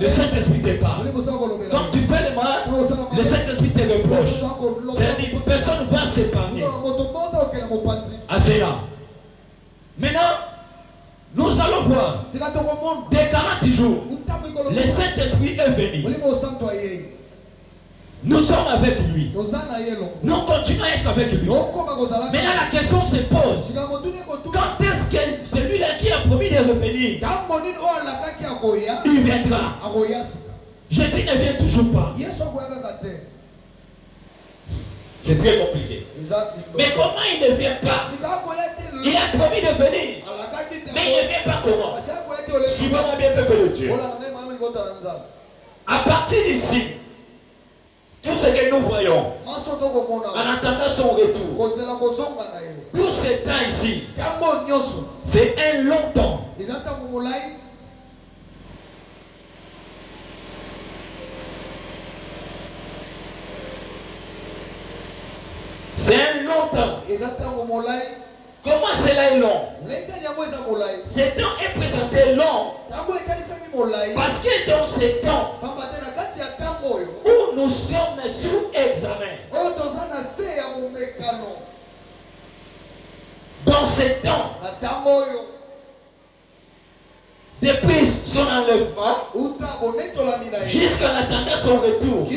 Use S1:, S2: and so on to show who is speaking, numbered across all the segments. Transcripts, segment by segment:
S1: le Saint-Esprit te parle. Quand tu fais le mal, le Saint-Esprit te reproche. C'est-à-dire, personne ne va s'épargner. À cela. Maintenant, nous allons voir. Dès 40 jours, le Saint-Esprit est venu. Nous sommes avec lui. Nous continuons à être avec lui. Maintenant la question se pose. Quand est-ce que celui-là qui a promis de revenir, il viendra? Jésus ne vient toujours pas. C'est très compliqué. Mais comment il ne vient pas? Il a promis de venir. Mais il ne vient pas comment? Suivons bien peuple de Dieu. À partir d'ici, tout ce que nous voyons, en attendant son retour, tout ce temps ici, c'est un long temps. C'est un long temps. Comment cela est long? Ce temps est présenté long parce que dans ce temps où nous sommes sous examen, dans ce temps, depuis son enlèvement jusqu'en attendant son retour,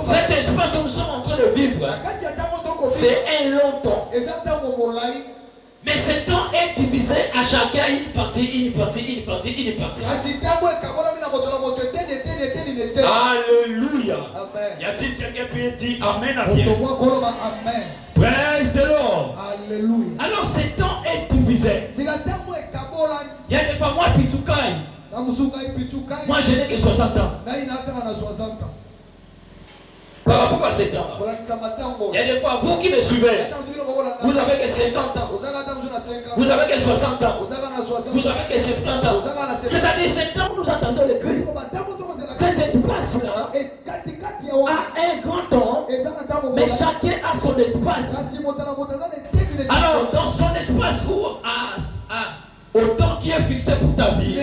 S1: cet espace où nous sommes en train de vivre, c'est un long temps. Mais ce temps est divisé à chacun une partie. Alléluia. Y a-t-il quelqu'un qui dit Amen à bien? Praise the Lord.
S2: Alléluia.
S1: Alors ce temps est divisé. Il y a des fois, moi, moi je n'ai que 60 ans. Par rapport à ce temps, il y a des fois, vous qui me suivez, vous avez que 50 ans, vous avez que 60 ans, vous avez que 70 ans. C'est-à-dire, ce temps où nous attendons le Christ, cet espace-là a un grand temps, mais chacun a son espace. Alors, dans son espace au temps qui est fixé pour ta vie,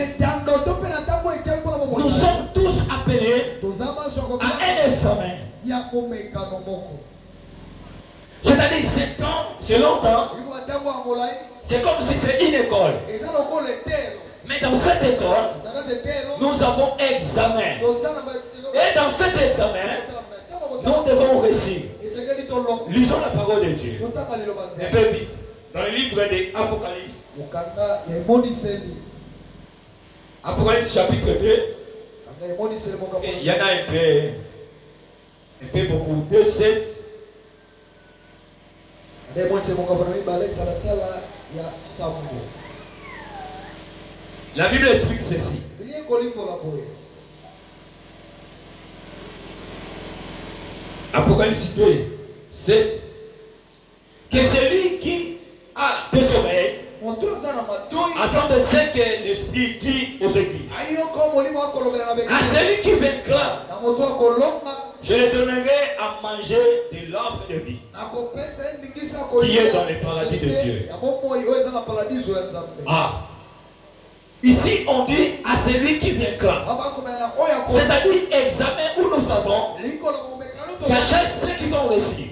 S1: nous sommes tous appelés à un examen. C'est-à-dire, c'est temps, c'est longtemps, c'est comme si c'est une école. Mais dans cette école, nous avons examen. Et dans cet examen, nous devons réussir. Lisons la parole de Dieu. Un peu vite. Dans le livre de Apocalypse. Apocalypse chapitre 2. Il y en a un peu beaucoup. 2, 7. La Bible explique ceci. Apocalypse 2, 7. Que celui qui a des oreilles attend de ce que l'Esprit dit aux églises. À celui qui vaincra, je lui donnerai à manger de l'arbre de vie qui est dans le paradis de Dieu. Ah. Ici on dit à celui qui vaincra. C'est-à-dire examen où nous savons, sachez ceux qui vont réussir.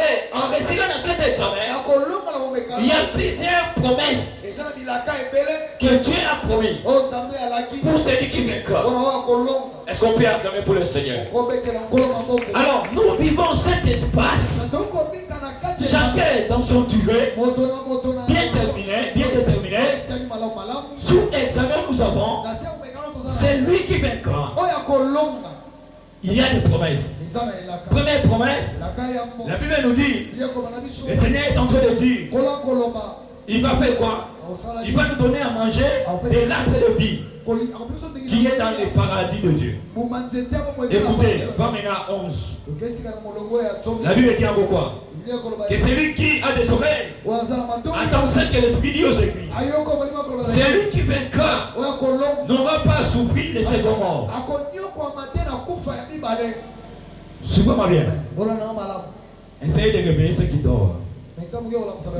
S1: Et en réussissant dans cet examen, il y a plusieurs promesses que Dieu a promis pour celui qui vaincra. Est-ce qu'on peut acclamer pour le Seigneur? Alors, nous vivons cet espace, chacun dans son durée, bien déterminé, sous examen nous avons, c'est lui qui vaincra. Il y a des promesses. Première promesse, la Bible nous dit, le Seigneur est en train de dire, il va faire quoi? Il va nous donner à manger de l'arbre de vie qui est dans le paradis de Dieu. Écoutez, va maintenant à 11. La Bible dit encore quoi? Que celui qui a des oreilles attend ce que l'Esprit dit aux églises. Celui qui vaincra n'aura pas à souffrir de ses morts. Suivez-moi bien. Essayez de réveiller ceux qui dorment.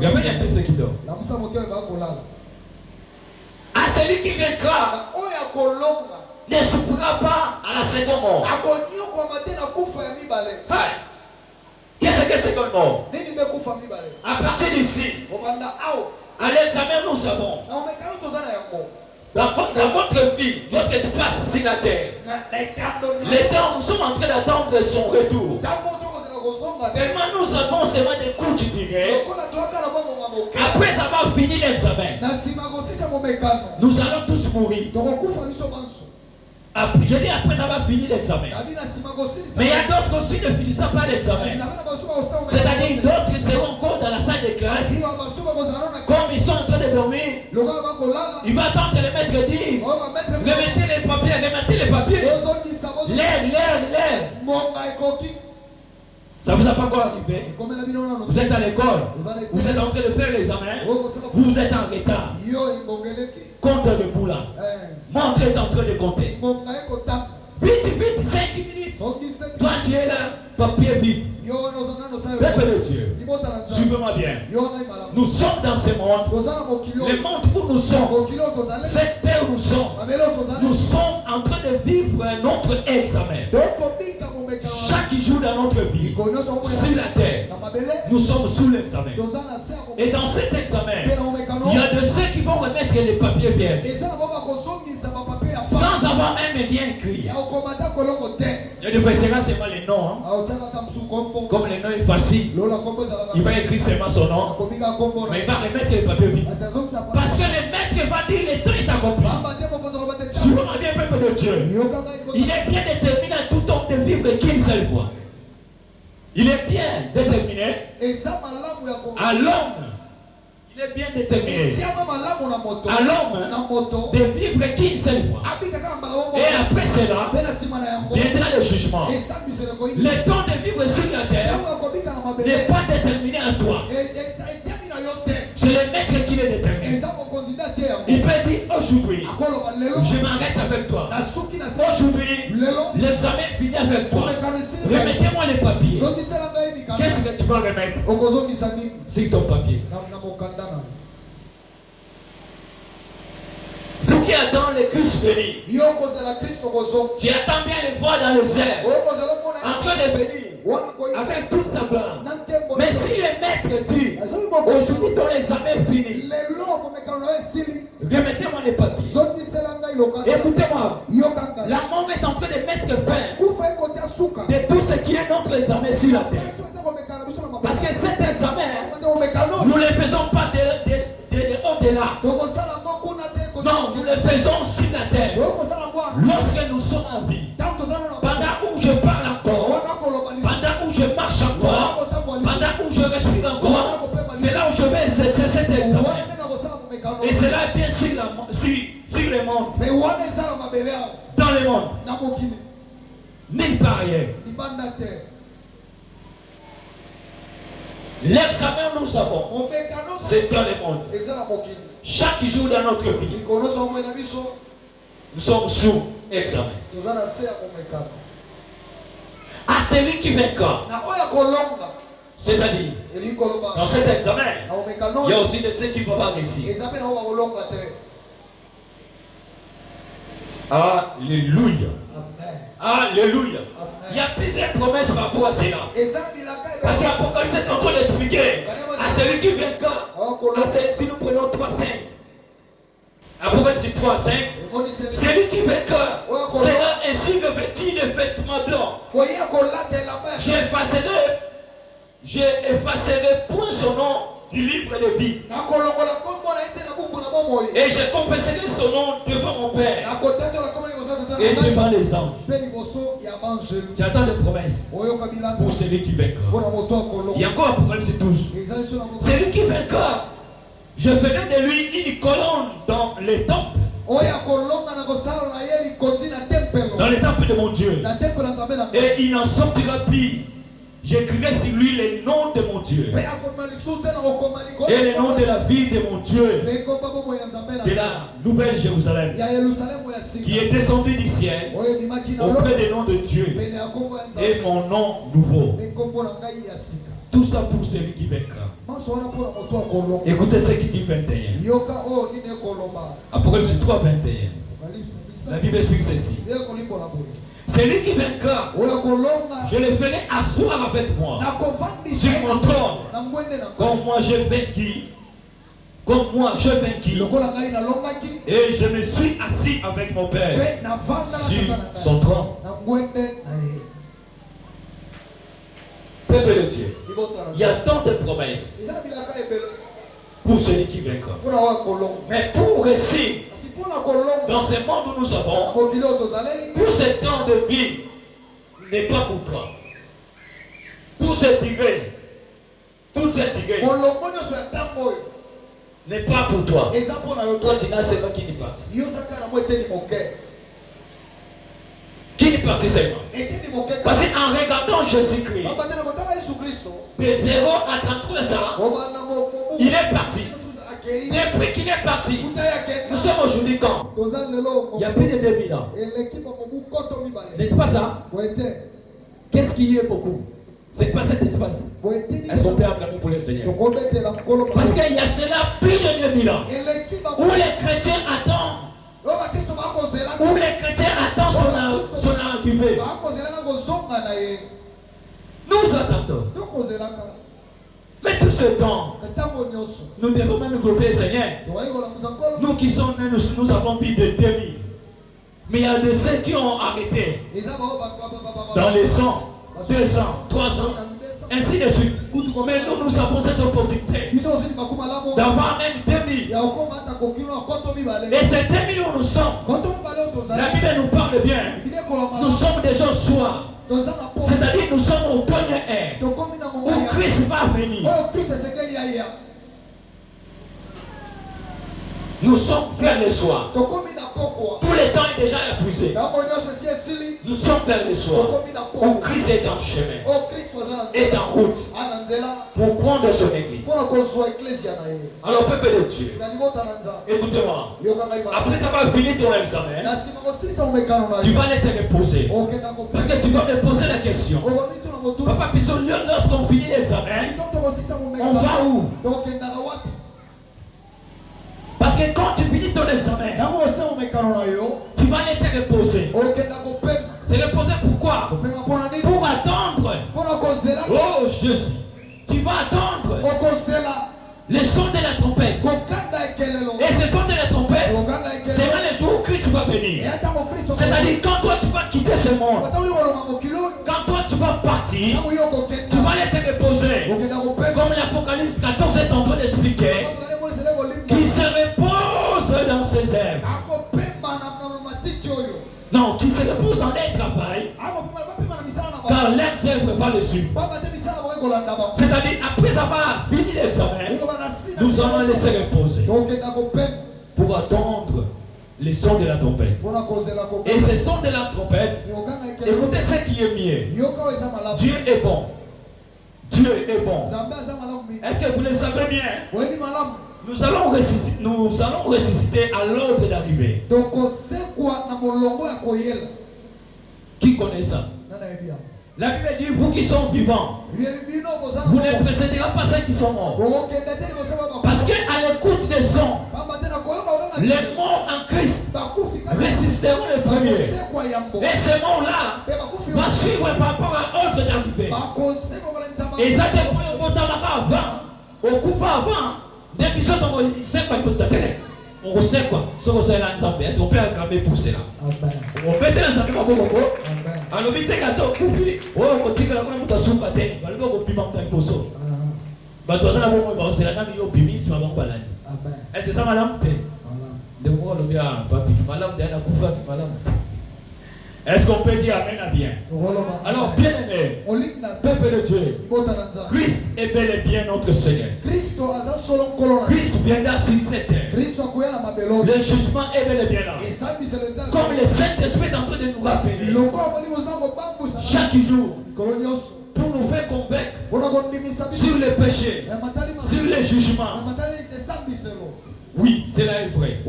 S1: Réveillez un peu ceux qui dorment. À celui qui vaincra, ne souffrira pas à la seconde mort. Qu'est-ce que c'est seconde mort? À partir d'ici, à l'examen, nous savons. Dans votre vie, votre espace sur la terre, l'éternel, nous sommes en train d'attendre son retour. Tellement nous avons seulement des coups, tu dirais. Après avoir fini l'examen, nous allons tous mourir. Je dis après avoir fini l'examen. Mais il y a d'autres aussi ne finissant pas l'examen. C'est-à-dire d'autres seront encore dans la salle de classe. Comme ils sont en train de dormir, il va attendre le maître dire remettez les papiers. L'air. Ça vous a pas encore arrivé? Vous êtes à l'école, vous êtes en train de faire l'examen, vous êtes en retard. Compte debout là. Montre est en train de compter. Vite, 5 minutes. Toi tu es là, papier vite. Peuple de Dieu, suivez-moi bien. Nous sommes dans ce monde. Le monde où nous sommes, cette terre où nous sommes en train de vivre notre examen. Chaque jour dans notre vie, sur la terre, nous sommes sous l'examen. Et dans cet examen, il y a de ceux qui vont remettre les papiers vierges sans avoir même rien écrit. Il ne faisera seulement les noms. Comme le nom est facile, il va écrire seulement son nom, mais il va remettre les papiers vides. Parce que le maître va dire le temps est accompli. Suivons bien, peuple de Dieu. Il est bien déterminé à tout homme de vivre qu'une seule fois. Il est bien déterminé à l'homme. Il est bien déterminé à l'homme de vivre qu'une seule fois. Et après cela, viendra le jugement. Le temps de vivre sur la terre n'est pas déterminé à toi. C'est le maître qui le détermine. Il peut dire aujourd'hui, je m'arrête avec toi. Aujourd'hui, l'examen finit avec toi. Remettez-moi les papiers. Qu'est-ce que tu vas remettre? C'est ton papier. Vous qui attendez le Christ venir, tu attends bien le voir dans les airs, en train de venir avec toute sa gloire. Mais si le maître dit, aujourd'hui ton examen fini, remettez-moi les papiers. Écoutez-moi, la mort est en train de mettre fin de tout ce qui est notre examen sur la terre. Parce que cet examen, nous ne le faisons pas au-delà. Non, nous le faisons sur la terre. Lorsque nous sommes en vie, pendant où je parle encore, pendant où je marche encore, pendant où je respire encore, c'est là où je vais exercer cet examen. Et c'est là bien sur le monde. Dans le monde. Nulle part ailleurs. L'examen nous savons, c'est dans le monde. Chaque jour dans notre vie, nous sommes sous examen. À celui qui vaincra, c'est-à-dire, dans cet examen, il y a aussi de ceux qui ne vont pas réussir. Alléluia. Alléluia. Il y a plusieurs promesses par rapport à cela. Parce qu'Apocalypse est en train d'expliquer à celui qui vaincra, si nous prenons 3-5. Apocalypse 3-5. Celui qui vaincra sera ainsi revêtu de vêtements blancs. J'effacerai point son nom du livre de vie. Et je confesserai son nom devant mon Père et devant les anges. J'attends des promesses pour celui qui vaincra. Il y a encore Apocalypse 12. Celui qui vaincra, je ferai de lui une colonne dans les temples. Dans les temples de mon Dieu. Et il n'en sortira plus. J'écrirai sur lui les noms de mon Dieu et les noms de la ville de mon Dieu, de la nouvelle Jérusalem qui est descendue du ciel auprès des noms de Dieu et mon nom nouveau. Tout ça pour celui qui vaincra. Écoutez ce qui dit 21. Apocalypse 3, 21. La Bible explique ceci. C'est lui qui vaincra. Je le ferai asseoir avec moi sur mon trône. Comme moi je vainquis. Comme moi je vainquis. Et je me suis assis avec mon Père sur son trône. Peuple de Dieu, il y a tant de promesses pour celui qui vaincra. Mais pour réussir dans ce monde où nous sommes, tout ce temps de vie n'est pas pour toi. Tout ce degré, n'est pas pour toi. Toi, tu n'as seulement qui n'est parti. Qui n'est parti seulement. Parce qu'en regardant Jésus-Christ, de 0 à 33 ans, il est parti. Depuis qu'il est parti, nous sommes aujourd'hui quand? Il y a plus de 2000 ans. N'est-ce pas ça? Qu'est-ce qu'il y a beaucoup? C'est pas cet espace. Est-ce qu'on peut acclamer pour le Seigneur? Parce qu'il y a cela plus de 2000 ans où les chrétiens attendent. Où les chrétiens attendent son arrivée. Nous attendons. Mais tout ce temps, nous devons même glorifier le Seigneur. Nous qui sommes nés, nous avons vu de 2000. Mais il y a de ceux qui ont arrêté dans les 100, 200, 300, ainsi de suite. Mais nous avons cette opportunité d'avoir même 2000. Et ces 2000 où nous sommes, la Bible nous parle bien. Nous sommes déjà au soir. C'est-à-dire nous sommes au dernier air où Christ va venir. Nous sommes vers le soir. Tout le temps est déjà épuisé. Nous sommes vers le soir où Christ est en chemin, est en route pour prendre son église. Alors, peuple de Dieu, écoutez-moi. Après avoir fini ton examen, tu vas aller te reposer. Parce que tu vas me poser la question. Papa Piso, lorsqu'on finit l'examen, on va où? Parce que quand tu finis ton examen, tu vas aller te reposer. Se reposer pourquoi? Pour attendre. Oh Jésus. Tu vas attendre le son de la trompette. Et ce son de la trompette sera le jour où Christ va venir. C'est-à-dire quand toi tu vas quitter ce monde, quand toi tu vas partir, tu vas aller te reposer. Comme l'Apocalypse 14 est en train d'expliquer, qui se repose dans ses œuvres. Non, qui se repose dans leur travail, car leurs œuvres vont le suivre. C'est-à-dire, après avoir fini l'examen, nous allons laisser reposer pour attendre les sons de la trompette. Et ces sons de la trompette, écoutez ce qui est mieux. Dieu est bon. Dieu est bon. Est-ce que vous le savez bien? Nous allons ressusciter à l'ordre d'arrivée. Qui connaît ça? La Bible dit, vous qui sont vivants, vous ne précéderez pas ceux qui sont morts. Parce qu'à l'écoute des sons, les morts en Christ résisteront les premiers. Et ces morts-là vont suivre par rapport à l'ordre d'arrivée. Et ça te prend avant, au coup avant. Depuis ce temps, on sait quoi? Ce qu'on sait là, est-ce qu'on peut acclamer pour cela? On fait des ensemble à Boboko. Alors, vite, quand on coupe, on continue à faire un soupe à terre. On va le voir au piment d'un poisson. Bah, toi, ça, là, on c'est la dame qui est au piment, si on va pas l'année. Est-ce que ça m'a lampé? De moi, on vient, papi, tu m'as lampé, on a couvert, tu m'as lampé. Est-ce qu'on peut dire Amen à bien? Alors, bien aimé, peuple de Dieu, Christ est bel et bien notre Seigneur. Christ viendra sur cette terre. Le jugement est bel et bien là. Comme le Saint-Esprit est en train de nous rappeler chaque jour pour nous faire convaincre sur le péché, sur le jugement. Oui, cela est vrai.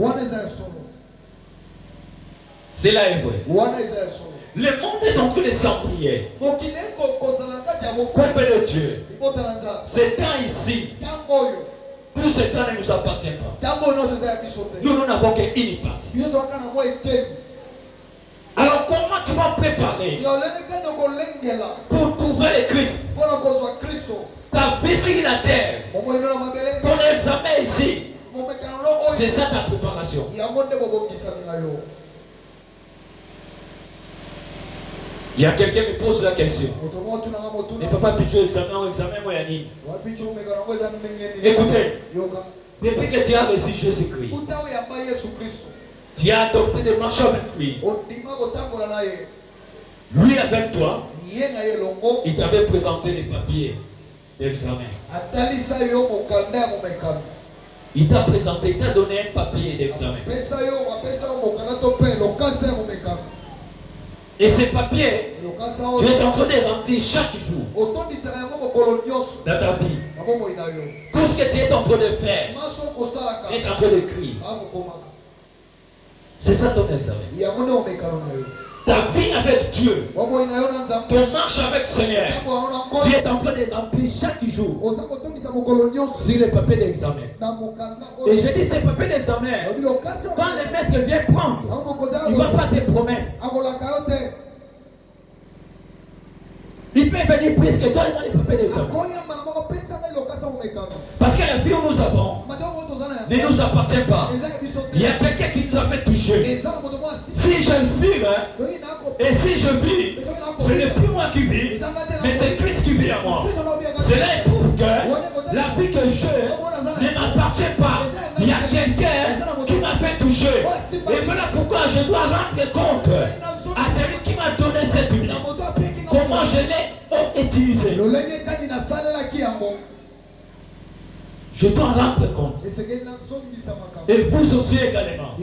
S1: Cela est vrai. Le monde est en train de s'embrouiller. Peuple de Dieu, ce temps ici, tout ce temps ne nous appartient pas. Nous n'avons qu'une partie. comment tu vas préparer pour trouver le Christ? Ta vie sur la terre, ton examen ici, c'est ça ta préparation. Il y a quelqu'un qui me pose la question. Mais papa, puis tu examen, moi, Yannick. Écoutez, depuis que tu as reçu Jésus-Christ, tu as adopté des marches avec lui. Lui avec toi, il t'avait présenté les papiers d'examen. Il t'a présenté, il t'a donné un papier d'examen. Et ces papiers, tu es en train de remplir chaque jour dans ta vie. Tout ce que tu es en train de faire, tu es en train d'écrire. C'est ça ton examen. Ta vie avec Dieu, ton marche avec le Seigneur, tu es en train de remplir chaque jour sur les papiers d'examen. Et je dis ces papiers d'examen, quand le maître vient prendre, il ne va pas te promettre. Il peut venir plus que donne-moi les papiers d'examen. Parce que la vie où nous avons ne nous appartient pas. Il y a quelqu'un qui nous a fait toucher. Si j'inspire et si je vis, ce n'est plus moi qui vis, mais c'est Christ qui vit en moi. Cela prouve que la vie que je ne m'appartient pas. Il y a quelqu'un qui m'a fait toucher. Et voilà pourquoi je dois rendre compte à celui qui m'a donné cette vie. Comment je l'ai utilisé. Je dois rendre compte. Et vous aussi également.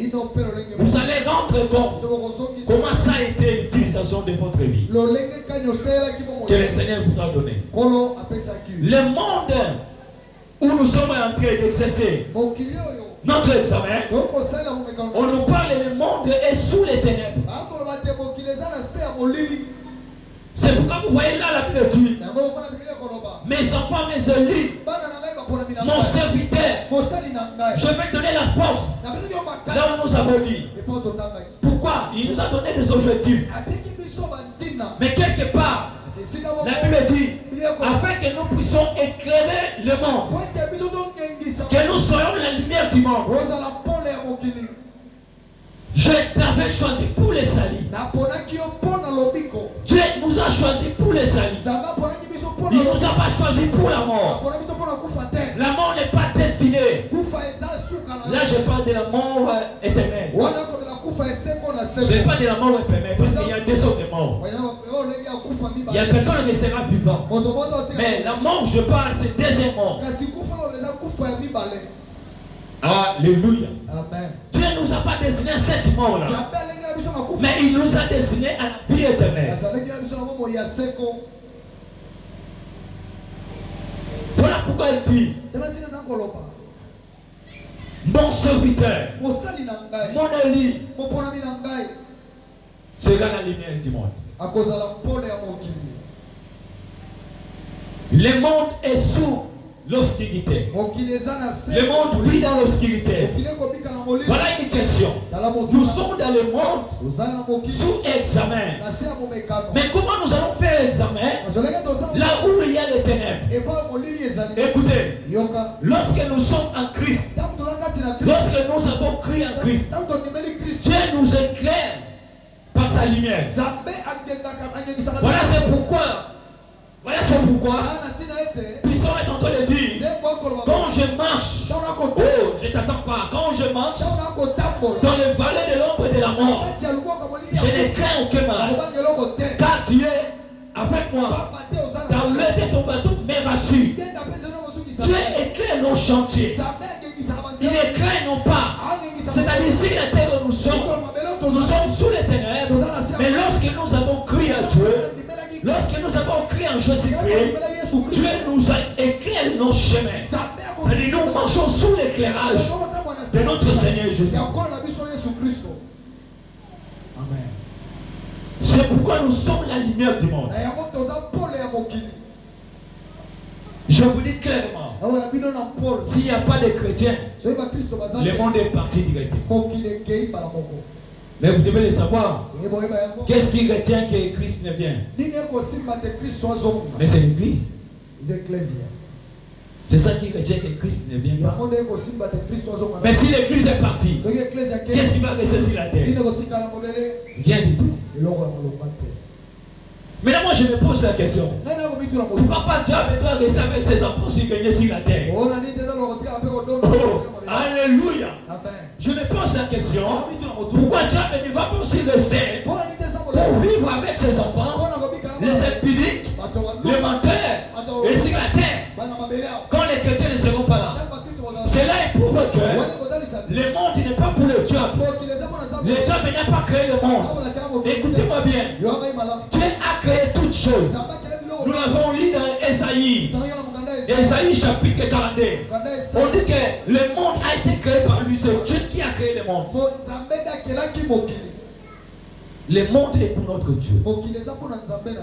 S1: Vous allez rendre compte comment ça a été l'utilisation de votre vie que le Seigneur vous a donné. Le monde où nous sommes en train d'exercer notre examen, on nous parle le monde est sous les ténèbres. C'est pourquoi vous voyez là la Bible dit, mes enfants, mes élus, mon serviteur, je vais donner la force là où nous avons dit. Pourquoi? Il nous a donné des objectifs. Mais quelque part, la Bible dit, afin que nous puissions éclairer le monde, que nous soyons la lumière du monde. Je t'avais choisi pour les salis. Dieu nous a choisi pour les salis. Il ne nous a pas choisi pour la mort. La mort n'est pas destinée. Là, je parle de la mort éternelle. Je ne parle pas de la mort éternelle parce qu'il y a deux sortes de morts. Il y a personne qui sera vivant. Mais la mort, je parle, c'est deuxième mort. Alléluia. Amen. Dieu ne nous a pas destiné à cette mort-là. Mais il nous a destiné à la vie éternelle. Voilà pourquoi il dit mon serviteur, mon élu sera la lumière du monde. Le monde est sous l'obscurité. Le monde vit dans l'obscurité. Voilà une question. Nous sommes dans le monde sous examen. Mais comment nous allons faire l'examen là où il y a les ténèbres? Écoutez, lorsque nous sommes en Christ, lorsque nous avons cru en Christ, Dieu nous éclaire par sa lumière. Voilà c'est pourquoi Piston est en train de dire, quand je marche, oh, je t'attends pas, quand je marche dans le vallée de l'ombre de la mort, je ne crains aucun mal, car tu es avec moi. Dans l'aide de ton bateau me rassure. Dieu éclaire nos chantiers. Il éclaire nos pas. C'est-à-dire si la terre où nous sommes sous les ténèbres, mais lorsque nous avons crié à Dieu, lorsque nous avons crié en Jésus-Christ, Dieu nous a éclairé nos chemins. C'est-à-dire nous marchons sous l'éclairage de notre Seigneur Jésus. Amen. C'est pourquoi nous sommes la lumière du monde. Je vous dis clairement, s'il n'y a pas de chrétiens, le monde est parti directement. Mais vous devez le savoir. Qu'est-ce qui retient que Christ ne vient? Mais c'est l'Église. C'est ça qui retient que Christ ne vient pas. Mais si l'Église est partie, qu'est-ce qui va rester sur la terre? Rien du tout. Maintenant, moi je me pose la question. Pourquoi pas Dieu doit rester avec ses apôtres s'il venait sur la terre? Oh, alléluia. Je me pose la question. Pourquoi Dieu ne va pas aussi rester pour vivre avec ses enfants, les impudiques, les menteurs, et sur la terre, quand les chrétiens ne seront pas là? Cela éprouve que le monde n'est pas pour le diable. Le diable n'a pas créé le monde. Écoutez-moi bien. Dieu a créé toutes choses. Nous l'avons lu dans Esaïe. Esaïe chapitre 42. On dit que le monde a été créé par lui. C'est Dieu qui a créé le monde. Le monde est pour notre Dieu.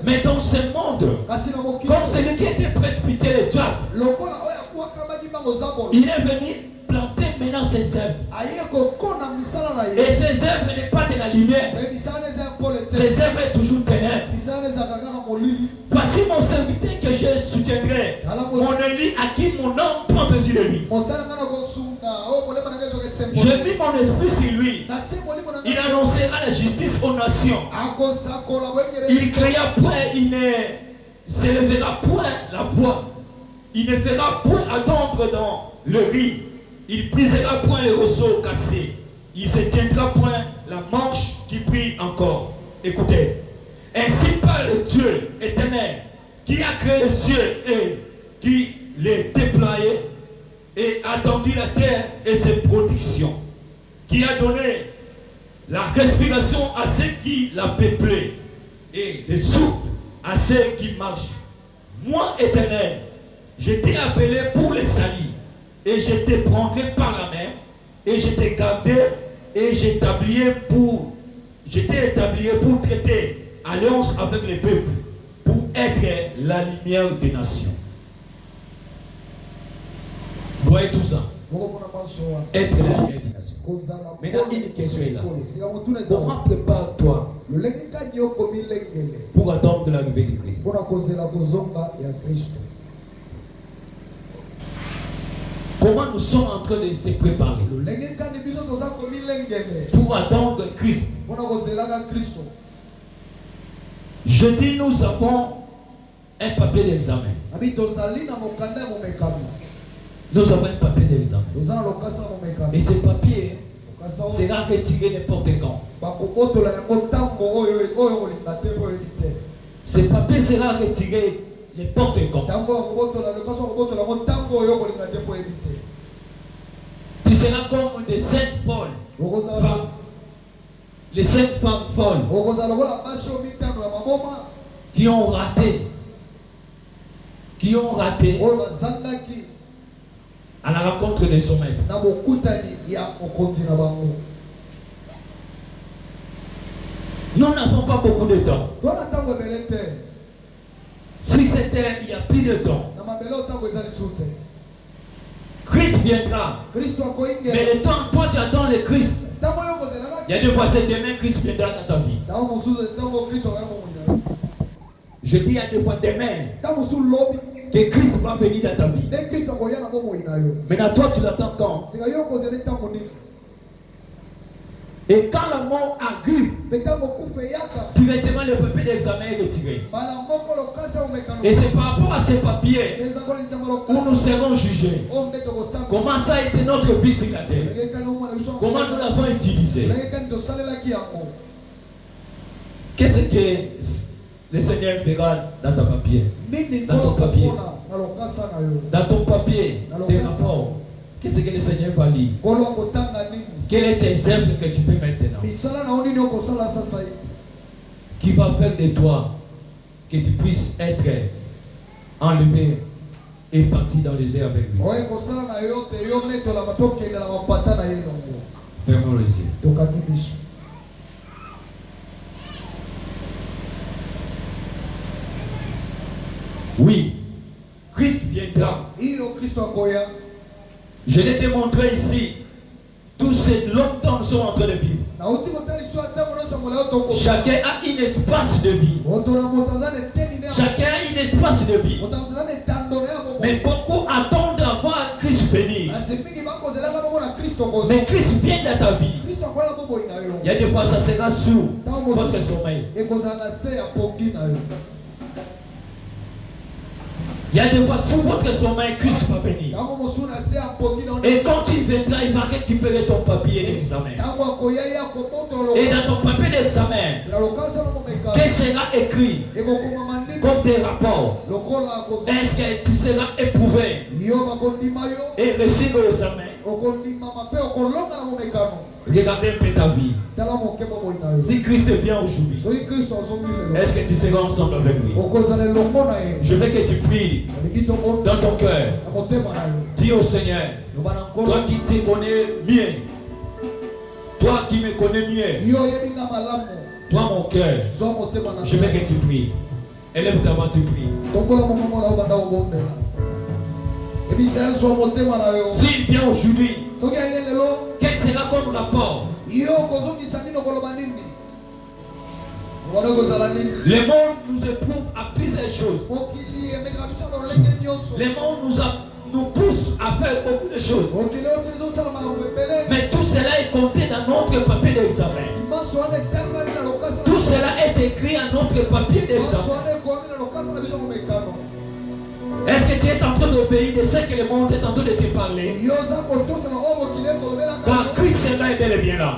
S1: Mais dans ce monde, comme celui qui était précipité le diable, il est venu planter maintenant ses œuvres. Et ses œuvres n'est pas de la lumière. Ses œuvres est toujours ténèbres. Voici mon serviteur que je soutiendrai. Mon élu à qui mon âme prend plaisir de lui. J'ai mis mon esprit sur lui. Il annoncera la justice aux nations. Il créera point, il ne s'élèvera point la voix. Il ne fera point attendre dans le riz. Il brisera point les rosseaux cassés. Il ne se tiendra point la manche qui brille encore. Écoutez. Ainsi parle Dieu éternel, qui a créé les cieux et qui les déployait et a tendu la terre et ses productions, qui a donné la respiration à ceux qui la peuplent et des souffles à ceux qui marchent. Moi, éternel, je t'ai appelé pour les salis, et je t'ai prendrai par la main, et je t'ai gardé, et je t'ai établi pour traiter alliance avec les peuples, pour être la lumière des nations. Vous voyez tout ça? Être la lumière des nations. Maintenant, une question est là. Comment prépare-toi pour attendre l'arrivée de Christ? Comment nous sommes en train de se préparer pour attendre Christ? Je dis, nous avons un papier d'examen. Nous avons un papier d'examen. Et ce papier sera retiré n'importe quand. Ce papier sera retiré n'importe quand. Tu seras comme des 5 folles femmes. Les 5 femmes folles qui ont raté à la rencontre de son maître. Nous n'avons pas beaucoup de temps. Si c'était il y a plus de temps, Christ viendra. Mais le temps, toi tu attends le Christ. Il y a des fois c'est demain Christ viendra dans ta vie. Je dis il y a des fois demain que Christ va venir dans ta vie. Maintenant toi tu l'attends quand? Et quand la mort arrive, directement le papier d'examen est retiré. Et c'est par rapport à ces papiers où nous serons jugés. Comment ça a été notre vie sur la terre? Comment nous l'avons utilisé? Qu'est-ce que le Seigneur verra dans ton papier? Dans ton papier. Dans ton papier, des rapports. Qu'est-ce que le Seigneur va lire? Quelles est tes œuvres que tu fais maintenant? Qui va faire de toi que tu puisses être enlevé et parti dans les airs avec lui? Fermons les yeux. Oui, Christ viendra. Je l'ai démontré ici. Tous ces longtemps nous sommes en train de vivre. Chacun a un espace de vie. Chacun a un espace de vie. Mais beaucoup attendent d'avoir Christ venir. Mais Christ vient dans ta vie. Il y a des fois ça sera sous votre sommeil. Il y a des fois sous votre sommeil, Christ va venir. Et quand il viendra, il va récupérer ton papier d'examen. Et dans ton papier d'examen, qu'est-ce qui sera écrit comme des rapports? Est-ce que tu seras éprouvé et réussi l'examen? Regardez un peu ta vie. Si Christ vient aujourd'hui, est-ce que tu seras ensemble avec lui? Je veux que tu pries dans ton cœur. Dis au Seigneur, toi qui te connais mieux, toi qui me connais mieux, toi mon cœur, je veux que tu pries. Élève ta voix, tu pries. S'il vient aujourd'hui, quel sera comme rapport? Le monde nous éprouve à plusieurs choses. Le monde nous pousse à faire beaucoup de choses. Mais tout cela est compté dans notre papier d'examen. Tout cela est écrit à notre papier d'examen. Est-ce que tu es en train d'obéir de ce que le monde est en train de te parler? Car Christ sera bel et bien là.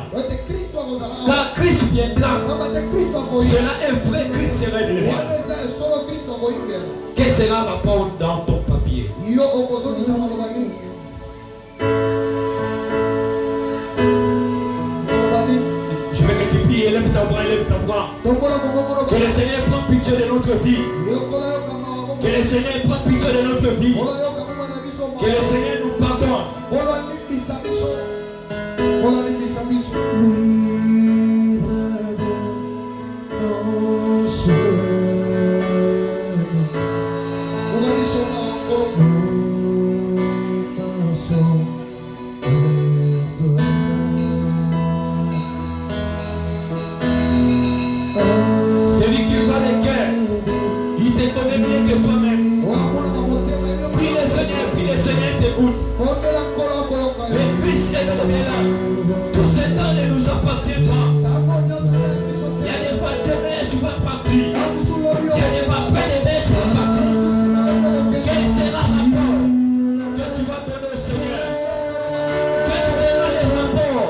S1: Car Christ viendra. Cela est vrai, Christ sera bel et bien. Quel sera le rapport dans ton papier? Je veux que tu pries, élève ta voix, élève ta voix. Que le Seigneur prenne pitié de notre vie. Que le Seigneur prenne pitié de notre vie. Que le Seigneur nous pardonne. Celui qui va les cœurs, il te connaît mieux que toi-même. Prie le Seigneur t'écoute. Mais Christ est bien là. Tout ce temps ne nous appartient pas. Il y a des fois demain tu vas partir. Il y a des fois après-demain tu vas partir. Quel sera le rapport que tu vas donner au Seigneur? Quel sera le rapport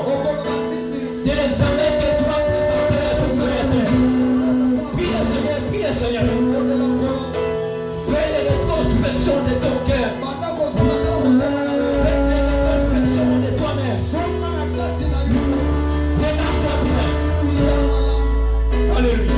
S1: de l'examen que tu vas présenter à ton Seigneur? Prie le Seigneur. Fais les rétrospections de ton cœur. Fais les rétrospections de toi-même. Regarde-toi bien. Alléluia.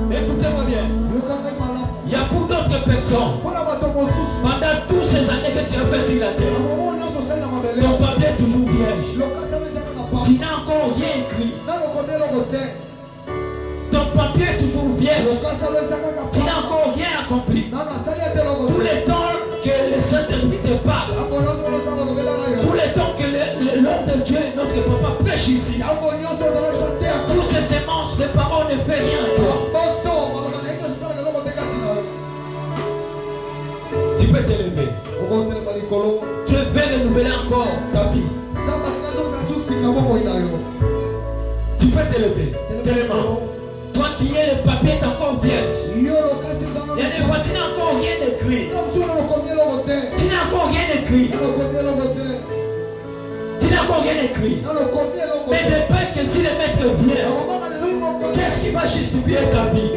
S1: Écoutez-moi bien. Il y a pour d'autres personnes, pendant toutes ces années que tu as fait sur la terre, ton papier est toujours vierge. Tu n'as encore rien écrit. Ton papier est toujours vierge. Tu n'as encore rien accompli. Tout le temps que le Saint-Esprit te parle, tout le temps que l'homme de Dieu, notre papa, prêche ici, tous ces semences de paroles ne fait rien à toi. Tu peux t'élever. Tu veux renouveler encore ta vie. Tu peux t'élever. Tellement. Toi qui es le papier, ta rien écrit. Mais de peur que si le maître vient, qu'est-ce qui va justifier ta vie?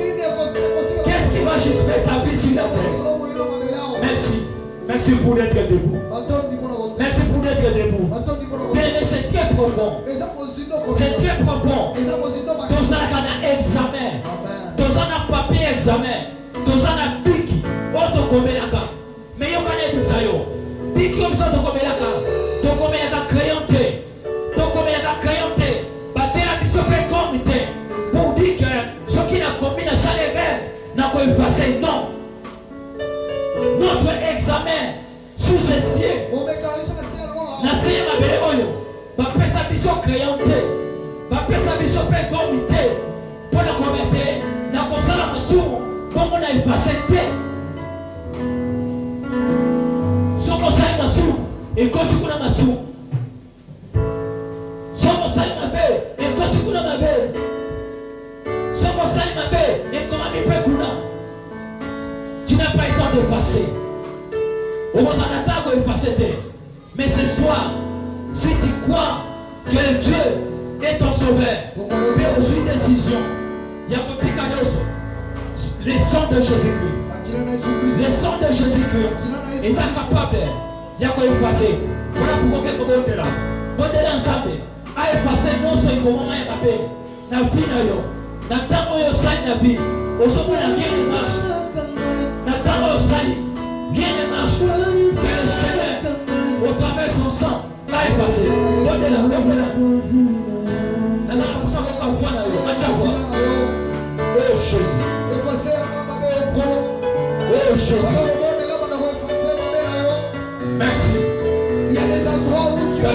S1: Qu'est-ce qui va justifier ta vie s'il te plaît? Merci. Merci pour être debout. Merci pour être debout. Mais c'est très profond. C'est très profond. Tous un examen. Tous un papier examen. Tous un pic. Auto komelaka. Mais yo kana bisayo. Pic comme ça to komelaka. To komelaka crayonté. To komelaka crayonté. Batela biso pe comité. Pour dire que ce qui n'a commis na salaire n'a pas effacé non. Notre examen sous ces cieux. Nasiye mabele oyo. Bapesa biso crayonté. Bapesa biso pe comité. Pour la comité na kosala masumu. Comme on a effacé te. Somo sai masumu. Et quand tu kuna masumu. Somo sai mabe. Et quand tu kuna mabe. Somo sai mabe. Et comment mi peut kuna. Tu n'as pas eu le temps d'effacer. On va s'en attendre à effacer. Mais ce soir, si tu crois que Dieu est ton sauveur, fais aussi une décision. Il y a un petit cadeau. Le sang de Jésus-Christ. Le sang de Jésus-Christ. Et ça capable. Il y a qu'à effacer. Voilà pourquoi quelqu'un est là. Vous êtes ensemble. À effacer non seulement comment il va faire. La vie n'a yo. La temps où il y a la vie. Au sommet, la vie ne marche. La temps où il y a rien ne marche. C'est le Seigneur. Au travers de son sang. Là, effacer. Vous êtes là. Vous êtes là. La personne qui va voir là. Oh Jésus. Oh Jésus. Merci.
S2: Il y a des endroits où tu as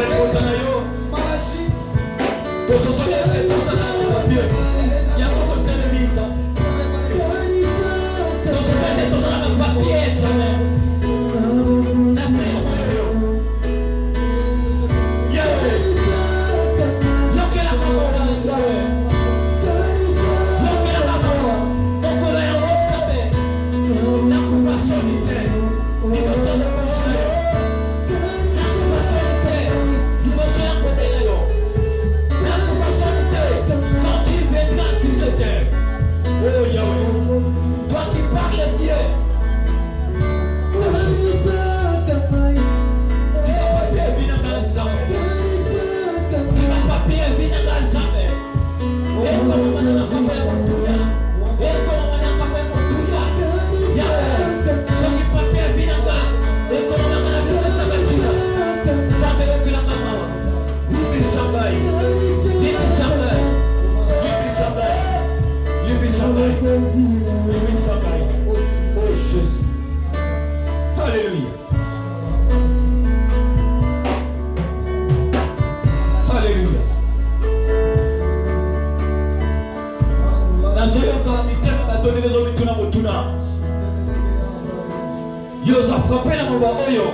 S1: Yoza frappé na mwa oyo.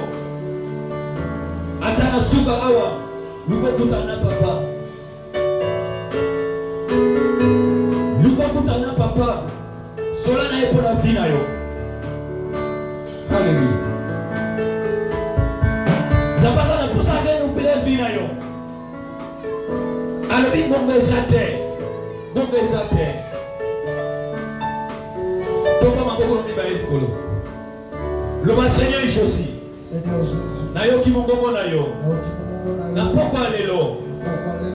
S1: Atana suka awa. Luko kutana papa. Luko kutana papa. Sola na epo na vina yo. Alléluia. Zapasa na pusa ngenu file vina yo. Alobi bongo ezate. Bongo ezate. Toka maboko no miba elikolo. Le Seigneur Jésus.
S2: Seigneur Jésus.
S1: Na yo ki mongongo na yo. Na poko alelo.